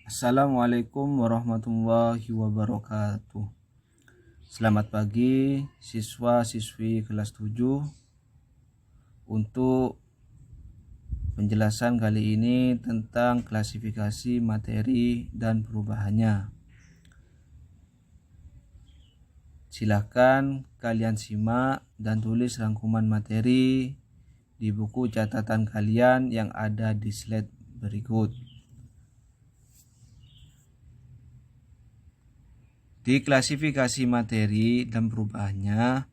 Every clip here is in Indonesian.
Assalamualaikum warahmatullahi wabarakatuh. Selamat pagi siswa-siswi kelas 7. Untuk penjelasan kali ini tentang klasifikasi materi dan perubahannya. Silakan kalian simak dan tulis rangkuman materi di buku catatan kalian yang ada di slide berikut. Di klasifikasi materi dan perubahannya,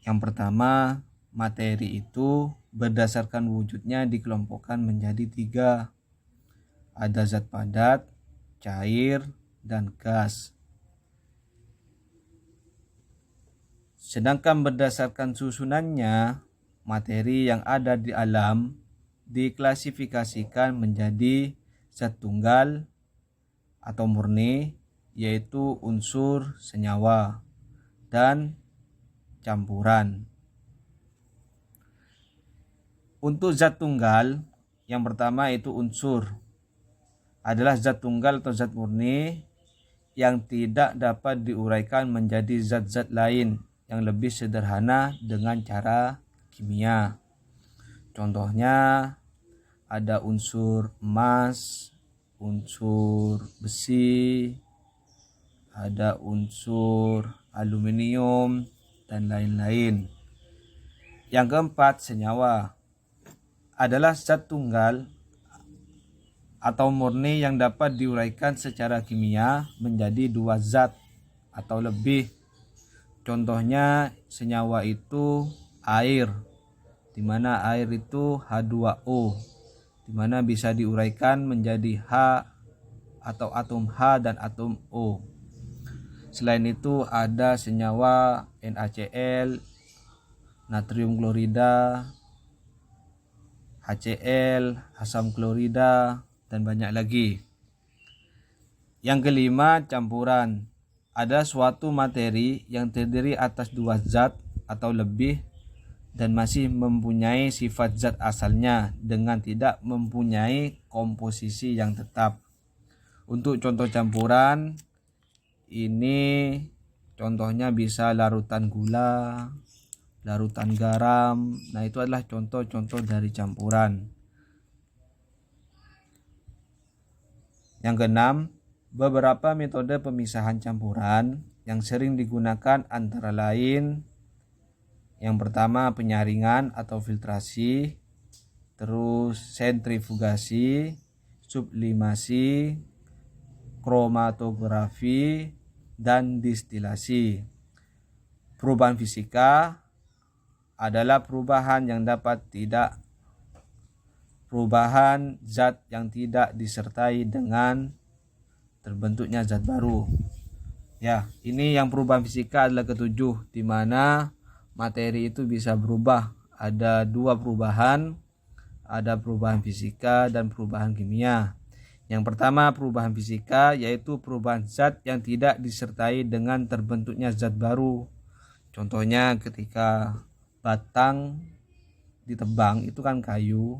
yang pertama, materi itu berdasarkan wujudnya dikelompokkan menjadi 3. Ada zat padat, cair, dan gas. Sedangkan berdasarkan susunannya, materi yang ada di alam diklasifikasikan menjadi zat tunggal atau murni, yaitu unsur senyawa, dan campuran. Untuk zat tunggal, yang pertama itu unsur adalah zat tunggal atau zat murni yang tidak dapat diuraikan menjadi zat-zat lain yang lebih sederhana dengan cara kimia. Contohnya ada unsur emas, unsur besi, ada unsur aluminium, dan lain-lain. Yang keempat, senyawa adalah zat tunggal atau murni yang dapat diuraikan secara kimia menjadi 2 zat atau lebih. Contohnya senyawa itu air, di mana air itu H2O, di mana bisa diuraikan menjadi H atau atom H dan atom O. Selain itu ada senyawa NaCl, natrium klorida, HCl, asam klorida, dan banyak lagi. Yang kelima, campuran. Ada suatu materi yang terdiri atas 2 zat atau lebih dan masih mempunyai sifat zat asalnya dengan tidak mempunyai komposisi yang tetap. Untuk contoh campuran, ini contohnya bisa larutan gula, larutan garam. Nah, itu adalah contoh-contoh dari campuran. Yang keenam, beberapa metode pemisahan campuran yang sering digunakan antara lain yang pertama penyaringan atau filtrasi, terus sentrifugasi, sublimasi, kromatografi, dan distilasi. Perubahan fisika adalah perubahan zat yang tidak disertai dengan terbentuknya zat baru. Ya, ini yang perubahan fisika adalah ketujuh, di mana materi itu bisa berubah. Ada 2 perubahan, ada perubahan fisika dan perubahan kimia. Yang pertama perubahan fisika, yaitu perubahan zat yang tidak disertai dengan terbentuknya zat baru. Contohnya ketika batang ditebang itu kan kayu,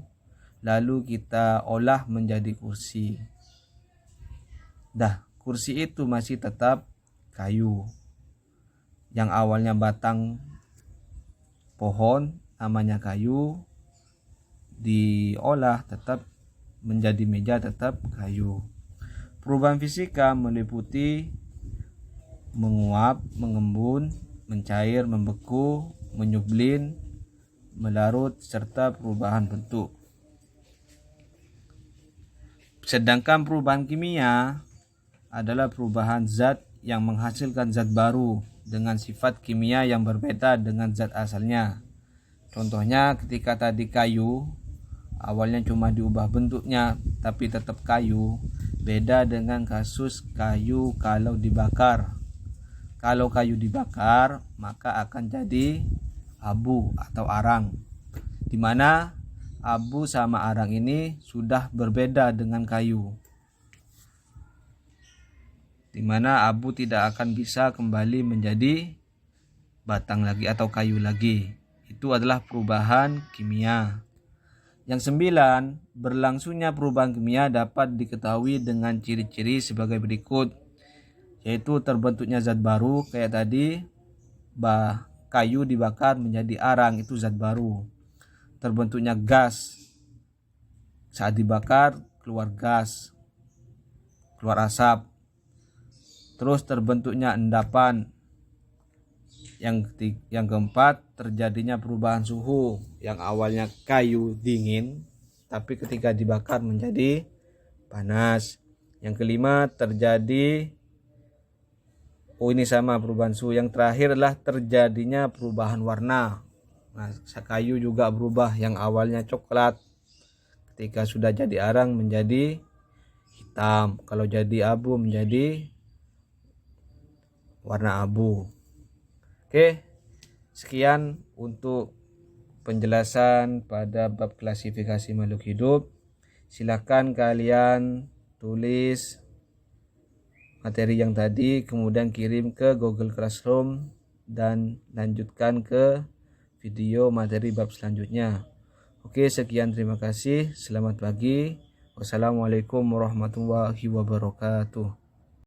lalu kita olah menjadi kursi. Kursi itu masih tetap kayu. Yang awalnya batang pohon namanya kayu, diolah tetap menjadi meja, tetap kayu. Perubahan fisika meliputi menguap, mengembun, mencair, membeku, menyublin, melarut, serta perubahan bentuk. Sedangkan perubahan kimia adalah perubahan zat yang menghasilkan zat baru dengan sifat kimia yang berbeda dengan zat asalnya. Contohnya ketika tadi kayu, awalnya cuma diubah bentuknya tapi tetap kayu. Beda dengan kasus kayu kalau dibakar. Kalau kayu dibakar, maka akan jadi abu atau arang, di mana abu sama arang ini sudah berbeda dengan kayu, di mana abu tidak akan bisa kembali menjadi batang lagi atau kayu lagi. Itu adalah perubahan kimia. Yang 9, berlangsungnya perubahan kimia dapat diketahui dengan ciri-ciri sebagai berikut, yaitu terbentuknya zat baru kayak tadi, kayu dibakar menjadi arang, itu zat baru. Terbentuknya gas, saat dibakar keluar gas, keluar asap. Terus terbentuknya endapan. Yang keempat, terjadinya perubahan suhu, yang awalnya kayu dingin tapi ketika dibakar menjadi panas. Yang kelima, terjadi ini sama perubahan suhu. Yang terakhir adalah terjadinya perubahan warna. Nah, kayu juga berubah, yang awalnya coklat ketika sudah jadi arang menjadi hitam, kalau jadi abu menjadi warna abu. Oke, sekian untuk penjelasan pada bab klasifikasi makhluk hidup. Silakan kalian tulis materi yang tadi, kemudian kirim ke Google Classroom dan lanjutkan ke video materi bab selanjutnya. Oke, sekian, terima kasih. Selamat pagi. Wassalamualaikum warahmatullahi wabarakatuh.